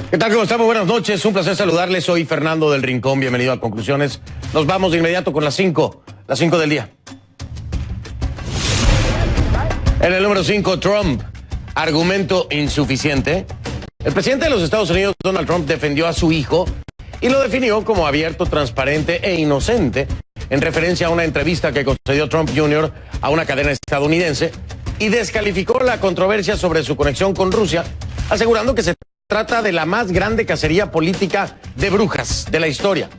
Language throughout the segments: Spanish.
¿Qué tal? ¿Cómo están? Muy buenas noches. Un placer saludarles. Soy Fernando del Rincón. Bienvenido a Conclusiones. Nos vamos de inmediato con las 5 del día. En el número 5, Trump. Argumento insuficiente. El presidente de los Estados Unidos, Donald Trump, defendió a su hijo y lo definió como abierto, transparente e inocente en referencia a una entrevista que concedió Trump Jr. a una cadena estadounidense y descalificó la controversia sobre su conexión con Rusia, asegurando que se trata de la más grande cacería política de brujas de la historia.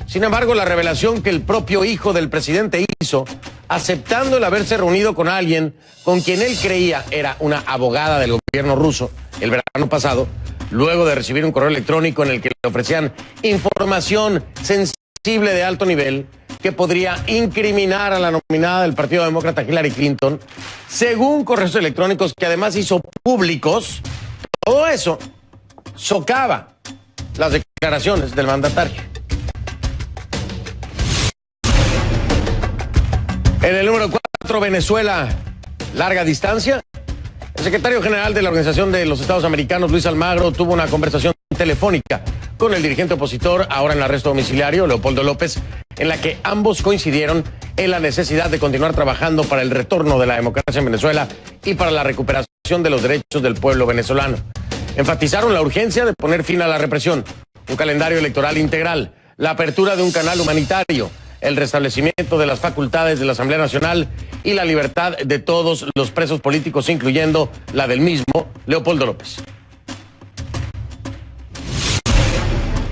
Sin embargo, la revelación que el propio hijo del presidente hizo, aceptando el haberse reunido con alguien con quien él creía era una abogada del gobierno ruso el verano pasado, luego de recibir un correo electrónico en el que le ofrecían información sensible de alto nivel que podría incriminar a la nominada del Partido Demócrata Hillary Clinton, según correos electrónicos que además hizo públicos. Todo eso socava las declaraciones del mandatario. En el número 4, Venezuela, larga distancia. El secretario general de la Organización de los Estados Americanos, Luis Almagro, tuvo una conversación telefónica con el dirigente opositor, ahora en arresto domiciliario, Leopoldo López, en la que ambos coincidieron en la necesidad de continuar trabajando para el retorno de la democracia en Venezuela y para la recuperación de los derechos del pueblo venezolano. Enfatizaron la urgencia de poner fin a la represión, un calendario electoral integral, la apertura de un canal humanitario, el restablecimiento de las facultades de la Asamblea Nacional y la libertad de todos los presos políticos, incluyendo la del mismo Leopoldo López.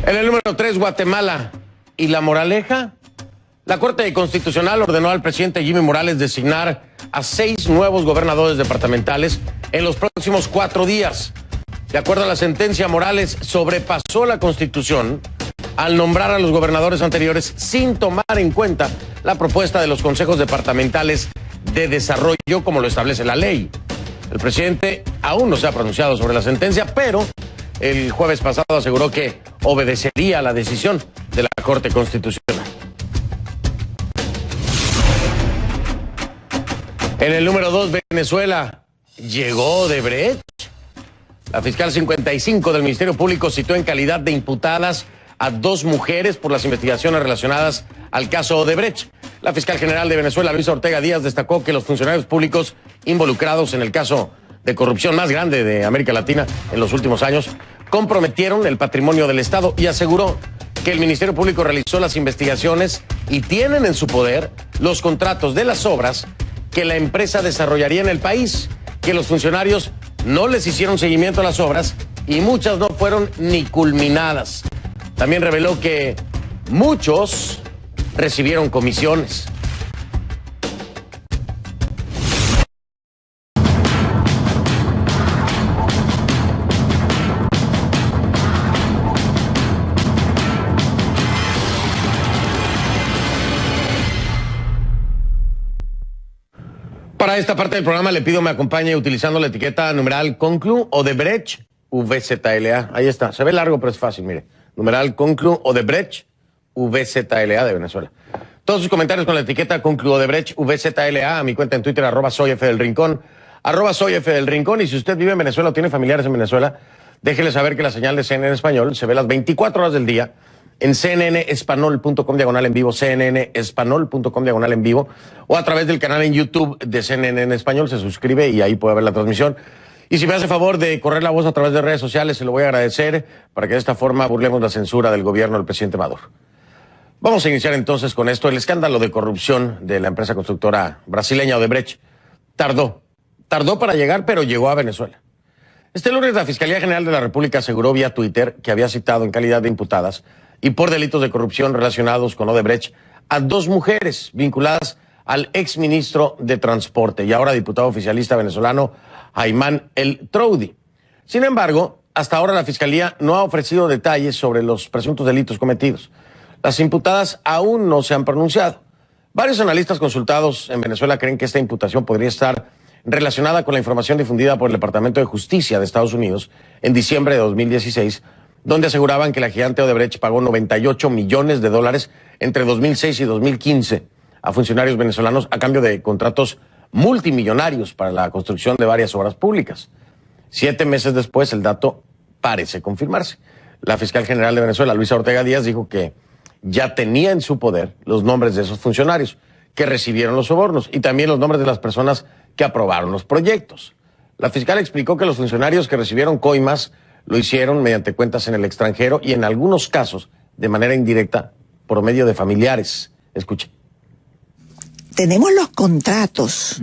En el número 3, Guatemala. ¿Y la moraleja? La Corte Constitucional ordenó al presidente Jimmy Morales designar a 6 nuevos gobernadores departamentales en los próximos 4 días. De acuerdo a la sentencia, Morales sobrepasó la Constitución al nombrar a los gobernadores anteriores sin tomar en cuenta la propuesta de los consejos departamentales de desarrollo como lo establece la ley. El presidente aún no se ha pronunciado sobre la sentencia, pero el jueves pasado aseguró que obedecería a la decisión de la Corte Constitucional. En el número 2, Venezuela. ¿Llegó Odebrecht? La fiscal 55 del Ministerio Público citó en calidad de imputadas a 2 mujeres por las investigaciones relacionadas al caso Odebrecht. La fiscal general de Venezuela, Luisa Ortega Díaz, destacó que los funcionarios públicos involucrados en el caso de corrupción más grande de América Latina en los últimos años comprometieron el patrimonio del Estado y aseguró que el Ministerio Público realizó las investigaciones y tienen en su poder los contratos de las obras que la empresa desarrollaría en el país, que los funcionarios no les hicieron seguimiento a las obras y muchas no fueron ni culminadas. También reveló que muchos recibieron comisiones. Para esta parte del programa le pido me acompañe utilizando la etiqueta numeral Conclu Odebrecht VZLA. Ahí está, se ve largo pero es fácil, mire. Numeral Conclu Odebrecht VZLA de Venezuela. Todos sus comentarios con la etiqueta Conclu Odebrecht VZLA a mi cuenta en Twitter, @soyfdelrincón, @soyfdelrincón. Y si usted vive en Venezuela o tiene familiares en Venezuela, déjele saber que la señal de CNN en español se ve las 24 horas del día en cnnespanol.com/en vivo, cnnespanol.com/en vivo, o a través del canal en YouTube de CNN en español. Se suscribe y ahí puede ver la transmisión. Y si me hace favor de correr la voz a través de redes sociales, se lo voy a agradecer para que de esta forma burlemos la censura del gobierno del presidente Maduro. Vamos a iniciar entonces con esto. El escándalo de corrupción de la empresa constructora brasileña Odebrecht tardó para llegar, pero llegó a Venezuela. Este lunes la Fiscalía General de la República aseguró vía Twitter que había citado en calidad de imputadas y por delitos de corrupción relacionados con Odebrecht a 2 mujeres vinculadas al exministro de Transporte y ahora diputado oficialista venezolano Ayman El Troudi. Sin embargo, hasta ahora la Fiscalía no ha ofrecido detalles sobre los presuntos delitos cometidos. Las imputadas aún no se han pronunciado. Varios analistas consultados en Venezuela creen que esta imputación podría estar relacionada con la información difundida por el Departamento de Justicia de Estados Unidos en diciembre de 2016, donde aseguraban que la gigante Odebrecht pagó $98 millones entre 2006 y 2015 a funcionarios venezolanos a cambio de contratos multimillonarios para la construcción de varias obras públicas. 7 meses después, el dato parece confirmarse. La fiscal general de Venezuela, Luisa Ortega Díaz, dijo que ya tenía en su poder los nombres de esos funcionarios que recibieron los sobornos y también los nombres de las personas que aprobaron los proyectos. La fiscal explicó que los funcionarios que recibieron coimas lo hicieron mediante cuentas en el extranjero y en algunos casos de manera indirecta por medio de familiares. Escuche. Tenemos los contratos.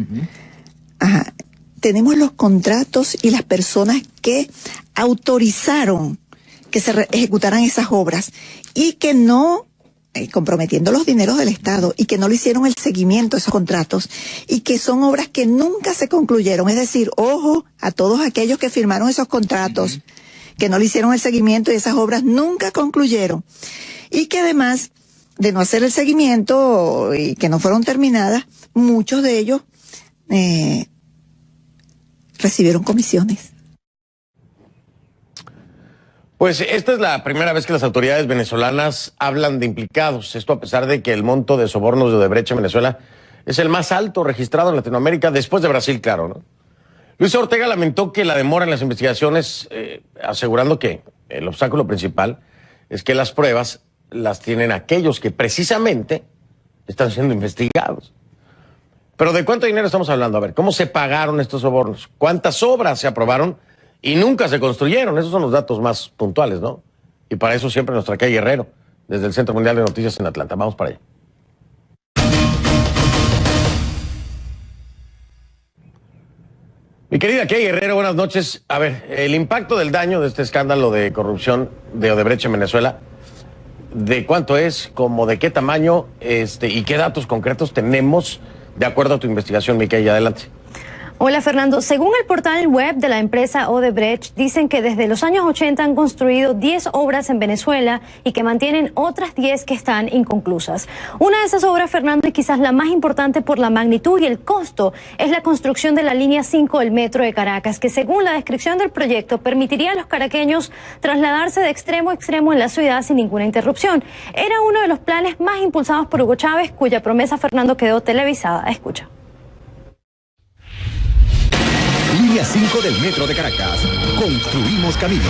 Ajá. Tenemos los contratos y las personas que autorizaron que se ejecutaran esas obras y que no, comprometiendo los dineros del Estado, y que no le hicieron el seguimiento a esos contratos y que son obras que nunca se concluyeron. Es decir, ojo a todos aquellos que firmaron esos contratos, que no le hicieron el seguimiento y esas obras nunca concluyeron. Y que además de no hacer el seguimiento y que no fueron terminadas, muchos de ellos recibieron comisiones. Pues esta es la primera vez que las autoridades venezolanas hablan de implicados. Esto a pesar de que el monto de sobornos de Odebrecht en Venezuela es el más alto registrado en Latinoamérica, después de Brasil, claro, ¿no? Luisa Ortega lamentó que la demora en las investigaciones, asegurando que el obstáculo principal es que las pruebas las tienen aquellos que precisamente están siendo investigados. Pero ¿de cuánto dinero estamos hablando? A ver, ¿cómo se pagaron estos sobornos? ¿Cuántas obras se aprobaron y nunca se construyeron? Esos son los datos más puntuales, ¿no? Y para eso siempre nos trae Kay Guerrero, desde el Centro Mundial de Noticias en Atlanta. Vamos para allá. Mi querida Kay Guerrero, buenas noches. A ver, el impacto del daño de este escándalo de corrupción de Odebrecht en Venezuela, ¿de cuánto es? ¿Cómo de qué tamaño? ¿Y qué datos concretos tenemos de acuerdo a tu investigación, mi Kay? Adelante. Hola Fernando, según el portal web de la empresa Odebrecht, dicen que desde los años 80 han construido 10 obras en Venezuela y que mantienen otras 10 que están inconclusas. Una de esas obras, Fernando, y quizás la más importante por la magnitud y el costo, es la construcción de la línea 5 del metro de Caracas, que según la descripción del proyecto permitiría a los caraqueños trasladarse de extremo a extremo en la ciudad sin ninguna interrupción. Era uno de los planes más impulsados por Hugo Chávez, cuya promesa, Fernando, quedó televisada. Escucha. Línea 5 del Metro de Caracas. Construimos caminos.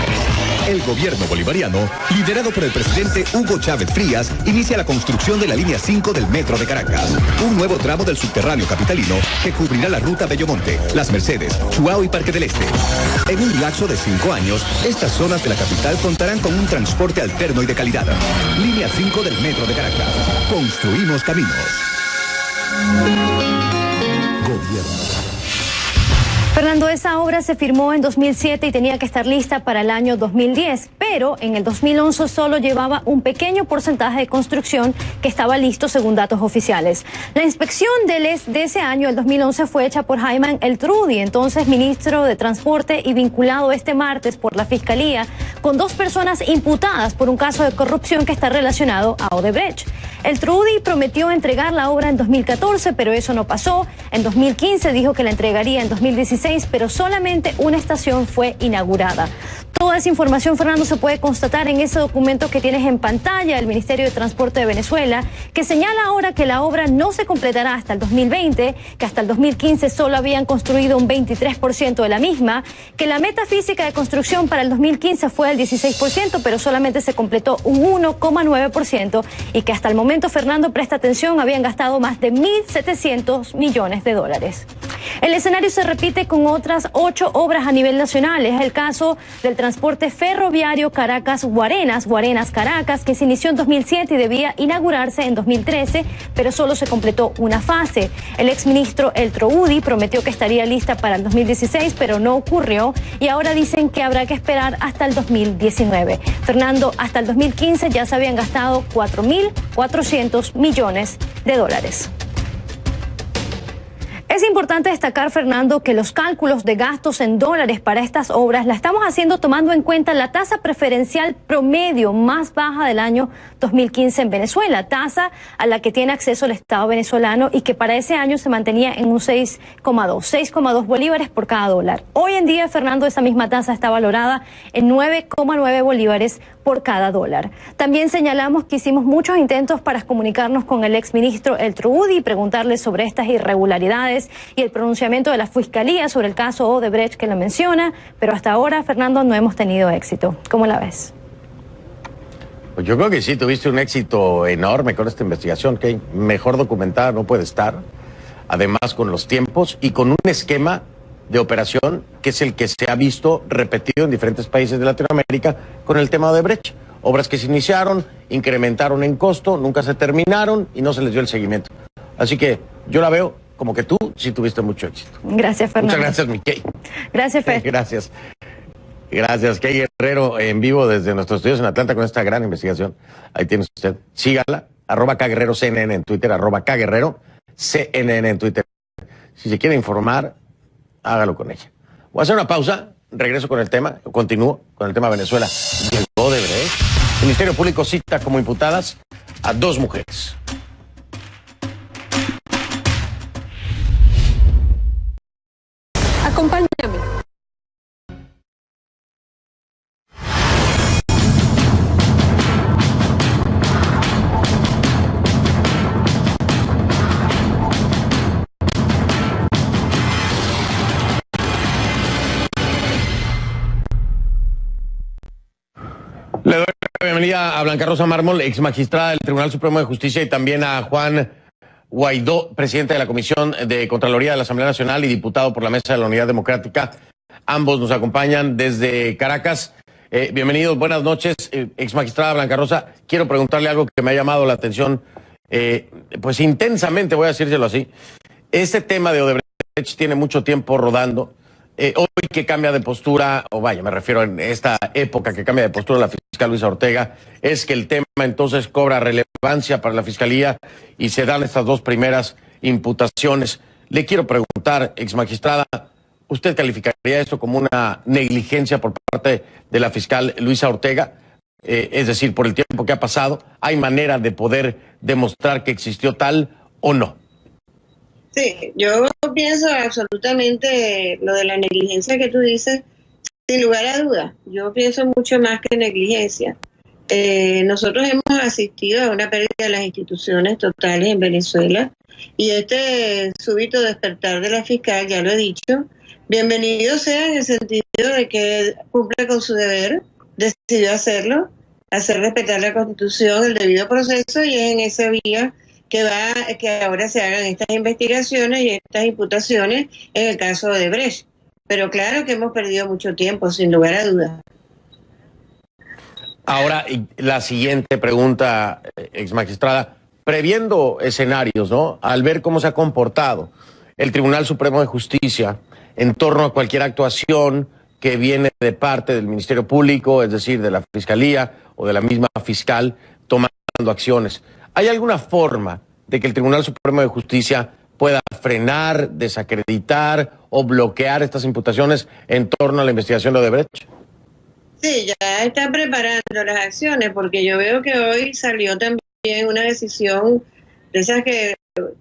El gobierno bolivariano, liderado por el presidente Hugo Chávez Frías, inicia la construcción de la Línea 5 del Metro de Caracas. Un nuevo tramo del subterráneo capitalino que cubrirá la ruta Bellomonte, Las Mercedes, Chuao y Parque del Este. En un lapso de 5 años, estas zonas de la capital contarán con un transporte alterno y de calidad. Línea 5 del Metro de Caracas. Construimos caminos. Gobierno. Fernando, esa obra se firmó en 2007 y tenía que estar lista para el año 2010, pero en el 2011 solo llevaba un pequeño porcentaje de construcción que estaba listo según datos oficiales. La inspección de ese año, el 2011, fue hecha por Jaime El Trudy, entonces ministro de Transporte, y vinculado este martes por la Fiscalía con 2 personas imputadas por un caso de corrupción que está relacionado a Odebrecht. El Trudy prometió entregar la obra en 2014, pero eso no pasó. En 2015 dijo que la entregaría en 2016, pero solamente una estación fue inaugurada. Toda esa información, Fernando, se puede constatar en ese documento que tienes en pantalla del Ministerio de Transporte de Venezuela, que señala ahora que la obra no se completará hasta el 2020, que hasta el 2015 solo habían construido un 23% de la misma, que la meta física de construcción para el 2015 fue del 16%, pero solamente se completó un 1,9%, y que hasta el momento, Fernando, presta atención, habían gastado más de 1.700 millones de dólares. El escenario se repite con otras 8 obras a nivel nacional. Es el caso del transporte ferroviario Caracas-Guarenas, Guarenas-Caracas, que se inició en 2007 y debía inaugurarse en 2013, pero solo se completó una fase. El exministro El Trudy prometió que estaría lista para el 2016, pero no ocurrió, y ahora dicen que habrá que esperar hasta el 2019. Fernando, hasta el 2015 ya se habían gastado 4.400 millones de dólares. Es importante destacar, Fernando, que los cálculos de gastos en dólares para estas obras la estamos haciendo tomando en cuenta la tasa preferencial promedio más baja del año 2015 en Venezuela, tasa a la que tiene acceso el Estado venezolano y que para ese año se mantenía en un 6,2 bolívares por cada dólar. Hoy en día, Fernando, esa misma tasa está valorada en 9,9 bolívares por cada dólar. También señalamos que hicimos muchos intentos para comunicarnos con el exministro El Trudy y preguntarle sobre estas irregularidades Judiciales y el pronunciamiento de la Fiscalía sobre el caso Odebrecht que la menciona, pero hasta ahora, Fernando, no hemos tenido éxito. ¿Cómo la ves? Pues yo creo que sí, tuviste un éxito enorme con esta investigación, que mejor documentada no puede estar, además con los tiempos y con un esquema de operación que es el que se ha visto repetido en diferentes países de Latinoamérica con el tema de Odebrecht. Obras que se iniciaron, incrementaron en costo, nunca se terminaron y no se les dio el seguimiento. Así que yo la veo como que tú sí tuviste mucho éxito. Gracias, Fernando. Muchas gracias, Mickey. Gracias, Fer. Gracias. Gracias, Kay Guerrero, en vivo desde nuestros estudios en Atlanta con esta gran investigación. Ahí tiene usted. Sígala, @KGuerrero CNN en Twitter, @KGuerrero CNN en Twitter. Si se quiere informar, hágalo con ella. Voy a hacer una pausa, regreso con el tema, continúo con el tema Venezuela. Llegó Odebrecht. El Ministerio Público cita como imputadas a 2 mujeres. Acompáñame. Le doy la bienvenida a Blanca Rosa Mármol, ex magistrada del Tribunal Supremo de Justicia, y también a Juan Guaidó, presidente de la Comisión de Contraloría de la Asamblea Nacional y diputado por la Mesa de la Unidad Democrática. Ambos nos acompañan desde Caracas. Bienvenidos, buenas noches, ex magistrada Blanca Rosa. Quiero preguntarle algo que me ha llamado la atención, pues intensamente, voy a decírselo así. Este tema de Odebrecht tiene mucho tiempo rodando. Hoy que cambia de postura, o vaya, me refiero en esta época que cambia de postura la fiscal Luisa Ortega, es que el tema entonces cobra relevancia para la Fiscalía y se dan estas 2 primeras imputaciones. Le quiero preguntar, ex magistrada, ¿usted calificaría esto como una negligencia por parte de la fiscal Luisa Ortega? Es decir, por el tiempo que ha pasado, ¿hay manera de poder demostrar que existió tal o no? Sí, yo pienso absolutamente lo de la negligencia que tú dices, sin lugar a dudas. Yo pienso mucho más que negligencia. Nosotros hemos asistido a una pérdida de las instituciones totales en Venezuela y este súbito despertar de la fiscal, ya lo he dicho, bienvenido sea en el sentido de que cumple con su deber, decidió hacerlo, hacer respetar la Constitución, el debido proceso, y es en esa vía que ahora se hagan estas investigaciones y estas imputaciones en el caso de Odebrecht. Pero claro que hemos perdido mucho tiempo, sin lugar a dudas. Ahora, la siguiente pregunta, ex magistrada, previendo escenarios, ¿no? Al ver cómo se ha comportado el Tribunal Supremo de Justicia en torno a cualquier actuación que viene de parte del Ministerio Público, es decir, de la Fiscalía o de la misma fiscal, tomando acciones. ¿Hay alguna forma de que el Tribunal Supremo de Justicia pueda frenar, desacreditar o bloquear estas imputaciones en torno a la investigación de Odebrecht? Sí, ya están preparando las acciones, porque yo veo que hoy salió también una decisión de esas que,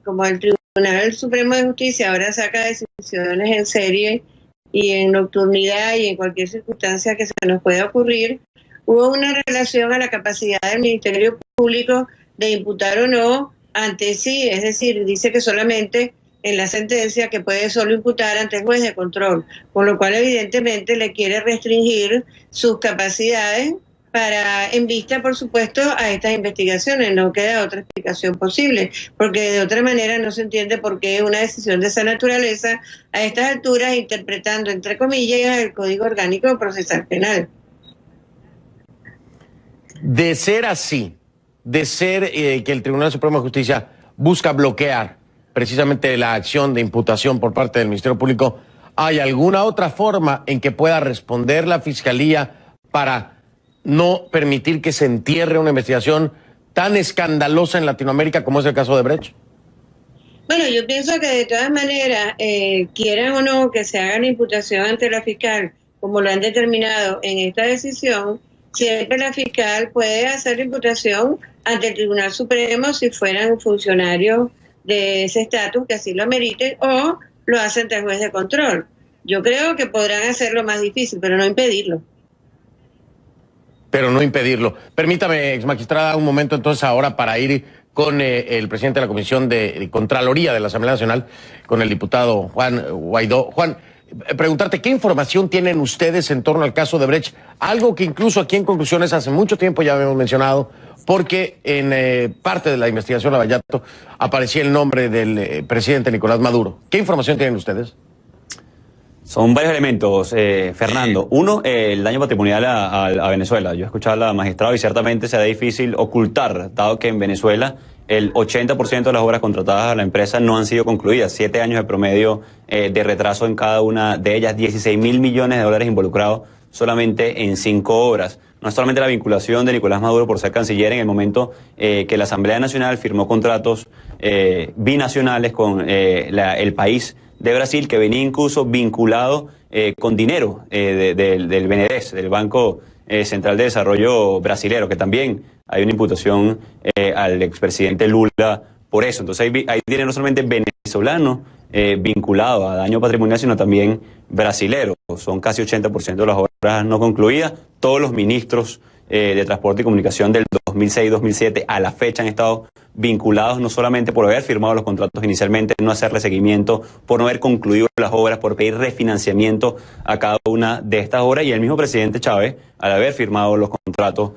como el Tribunal Supremo de Justicia ahora saca decisiones en serie y en nocturnidad y en cualquier circunstancia que se nos pueda ocurrir, hubo una relación a la capacidad del Ministerio Público de imputar o no ante sí, es decir, dice que solamente en la sentencia que puede solo imputar ante el juez de control, con lo cual evidentemente le quiere restringir sus capacidades para, en vista, por supuesto, a estas investigaciones. No queda otra explicación posible, porque de otra manera no se entiende por qué una decisión de esa naturaleza a estas alturas, interpretando entre comillas el Código Orgánico Procesal Penal. De ser así, de ser que el Tribunal Supremo de Justicia busca bloquear precisamente la acción de imputación por parte del Ministerio Público, ¿hay alguna otra forma en que pueda responder la Fiscalía para no permitir que se entierre una investigación tan escandalosa en Latinoamérica como es el caso de Odebrecht? Bueno, yo pienso que de todas maneras, quieran o no que se haga la imputación ante la fiscal, como lo han determinado en esta decisión, siempre la fiscal puede hacer la imputación ante el Tribunal Supremo si fueran funcionarios de ese estatus que así lo ameriten, o lo hace ante el juez de control. Yo creo que podrán hacerlo más difícil, pero no impedirlo. Pero no impedirlo. Permítame, ex magistrada, un momento entonces ahora para ir con el presidente de la Comisión de Contraloría de la Asamblea Nacional, con el diputado Juan Guaidó. Juan, preguntarte, ¿qué información tienen ustedes en torno al caso de Brecht? Algo que incluso aquí en Conclusiones hace mucho tiempo ya habíamos mencionado, porque en parte de la investigación Lavallato aparecía el nombre del presidente Nicolás Maduro. ¿Qué información tienen ustedes? Son varios elementos, Fernando. Uno, el daño patrimonial a Venezuela. Yo he escuchado a la magistrada y ciertamente será difícil ocultar, dado que en Venezuela el 80% de las obras contratadas a la empresa no han sido concluidas. 7 años de promedio de retraso en cada una de ellas, 16.000 millones de dólares involucrados solamente en 5 obras. No es solamente la vinculación de Nicolás Maduro por ser canciller en el momento que la Asamblea Nacional firmó contratos binacionales con el país de Brasil, que venía incluso vinculado con dinero del BNDES, del Banco Central de Desarrollo Brasilero, que también hay una imputación al expresidente Lula por eso. Entonces hay dinero no solamente venezolano vinculado a daño patrimonial, sino también brasilero. Son casi 80% de las obras no concluidas. Todos los ministros de Transporte y Comunicación del 2006-2007 a la fecha han estado vinculados no solamente por haber firmado los contratos inicialmente, no hacerle seguimiento, por no haber concluido las obras, por pedir refinanciamiento a cada una de estas obras, y el mismo presidente Chávez, al haber firmado los contratos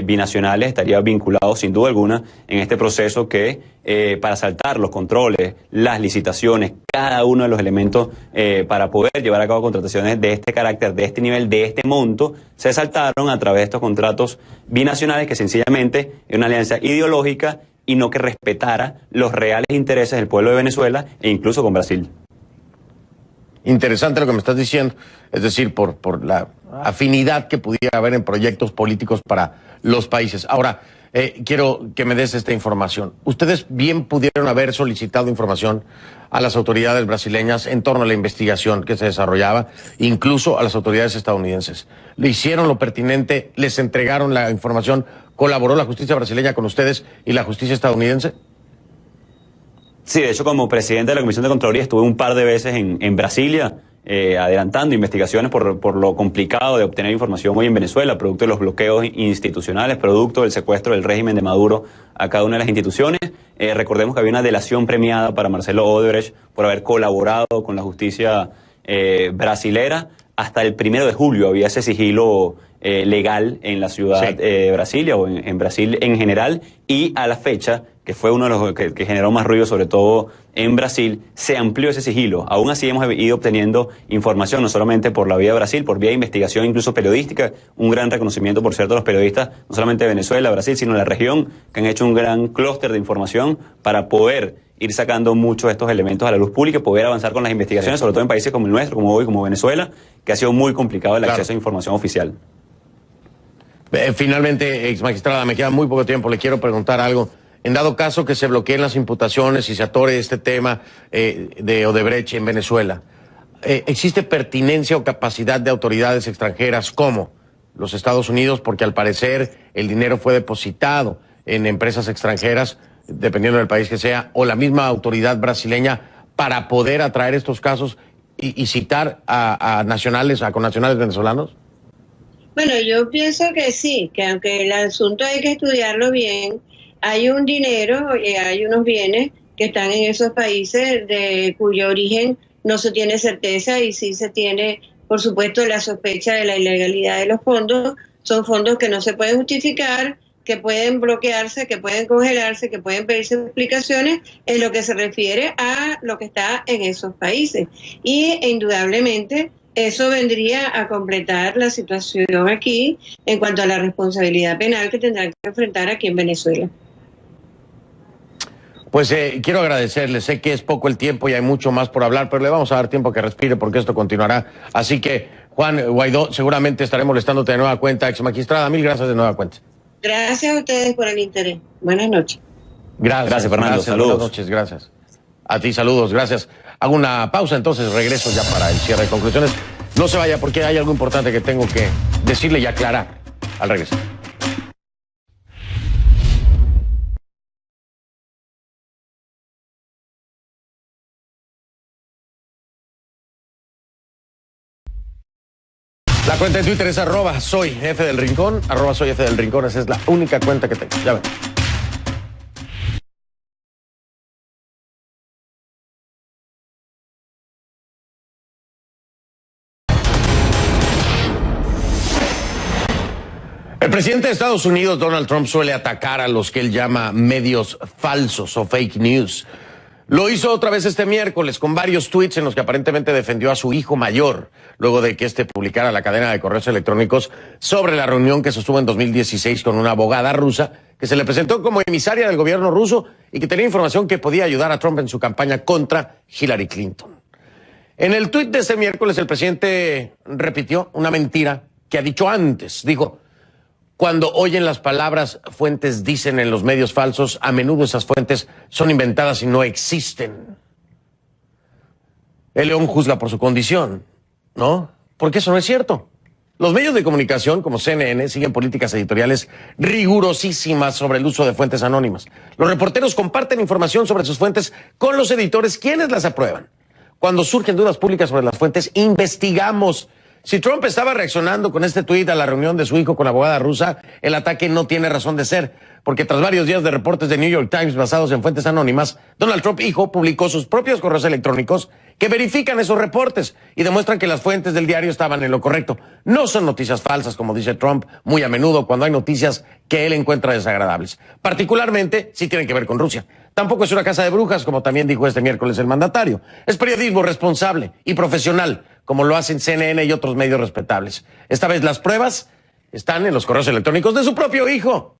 binacionales, estaría vinculado sin duda alguna en este proceso que para saltar los controles, las licitaciones, cada uno de los elementos para poder llevar a cabo contrataciones de este carácter, de este nivel, de este monto, se saltaron a través de estos contratos binacionales que sencillamente es una alianza ideológica y no que respetara los reales intereses del pueblo de Venezuela e incluso con Brasil. Interesante lo que me estás diciendo, es decir, por la afinidad que pudiera haber en proyectos políticos para los países. Ahora, quiero que me des esta información. Ustedes bien pudieron haber solicitado información a las autoridades brasileñas en torno a la investigación que se desarrollaba, incluso a las autoridades estadounidenses. ¿Le hicieron lo pertinente? ¿Les entregaron la información? ¿Colaboró la justicia brasileña con ustedes y la justicia estadounidense? Sí, de hecho, como presidente de la Comisión de Contraloría estuve un par de veces en Brasilia, adelantando investigaciones por lo complicado de obtener información hoy en Venezuela, producto de los bloqueos institucionales, producto del secuestro del régimen de Maduro a cada una de las instituciones. Recordemos que había una delación premiada para Marcelo Odebrecht por haber colaborado con la justicia brasilera. Hasta el 1 de julio había ese sigilo legal en la ciudad de Brasilia o en Brasil en general, y a la fecha, que fue uno de los que generó más ruido, sobre todo en Brasil, se amplió ese sigilo. Aún así hemos ido obteniendo información, no solamente por la vía de Brasil, por vía de investigación incluso periodística. Un gran reconocimiento, por cierto, a los periodistas, no solamente de Venezuela, Brasil, sino de la región, que han hecho un gran clúster de información para poder ir sacando muchos de estos elementos a la luz pública, poder avanzar con las investigaciones, sobre todo en países como el nuestro, como hoy, como Venezuela, que ha sido muy complicado el acceso a información oficial. Finalmente, ex magistrada, me queda muy poco tiempo, le quiero preguntar algo. En dado caso que se bloqueen las imputaciones y se atore este tema de Odebrecht en Venezuela, ¿existe pertinencia o capacidad de autoridades extranjeras como los Estados Unidos? Porque al parecer el dinero fue depositado en empresas extranjeras, dependiendo del país que sea, o la misma autoridad brasileña, para poder atraer estos casos y citar a nacionales, a connacionales venezolanos. Bueno, yo pienso que sí, que aunque el asunto hay que estudiarlo bien, hay un dinero y hay unos bienes que están en esos países de cuyo origen no se tiene certeza, y sí se tiene, por supuesto, la sospecha de la ilegalidad de los fondos. Son fondos que no se pueden justificar, que pueden bloquearse, que pueden congelarse, que pueden pedirse explicaciones en lo que se refiere a lo que está en esos países. Y indudablemente eso vendría a completar la situación aquí en cuanto a la responsabilidad penal que tendrán que enfrentar aquí en Venezuela. Pues quiero agradecerle, sé que es poco el tiempo y hay mucho más por hablar, pero le vamos a dar tiempo a que respire porque esto continuará. Así que, Juan Guaidó, seguramente estaré molestándote de nueva cuenta, ex magistrada. Mil gracias de nueva cuenta. Gracias a ustedes por el interés. Buenas noches. Gracias, Fernando. Gracias, saludos. Buenas noches, gracias. A ti, saludos, gracias. Hago una pausa, entonces regreso ya para el cierre de conclusiones. No se vaya porque hay algo importante que tengo que decirle y aclarar al regresar. La cuenta de Twitter es @soyfdelrincón, @soyfdelrincón, esa es la única cuenta que tengo. Ya ven. El presidente de Estados Unidos, Donald Trump, suele atacar a los que él llama medios falsos o fake news. Lo hizo otra vez este miércoles con varios tweets en los que aparentemente defendió a su hijo mayor, luego de que este publicara la cadena de correos electrónicos sobre la reunión que sostuvo en 2016 con una abogada rusa que se le presentó como emisaria del gobierno ruso y que tenía información que podía ayudar a Trump en su campaña contra Hillary Clinton. En el tuit de ese miércoles, el presidente repitió una mentira que ha dicho antes. Dijo: cuando oyen las palabras fuentes dicen en los medios falsos, a menudo esas fuentes son inventadas y no existen. El león juzga por su condición, ¿no? Porque eso no es cierto. Los medios de comunicación, como CNN, siguen políticas editoriales rigurosísimas sobre el uso de fuentes anónimas. Los reporteros comparten información sobre sus fuentes con los editores, quienes las aprueban. Cuando surgen dudas públicas sobre las fuentes, investigamos. Si Trump estaba reaccionando con este tuit a la reunión de su hijo con la abogada rusa, el ataque no tiene razón de ser, porque tras varios días de reportes de New York Times basados en fuentes anónimas, Donald Trump hijo publicó sus propios correos electrónicos que verifican esos reportes y demuestran que las fuentes del diario estaban en lo correcto. No son noticias falsas, como dice Trump muy a menudo cuando hay noticias que él encuentra desagradables. Particularmente si tienen que ver con Rusia. Tampoco es una casa de brujas, como también dijo este miércoles el mandatario. Es periodismo responsable y profesional, como lo hacen CNN y otros medios respetables. Esta vez las pruebas están en los correos electrónicos de su propio hijo.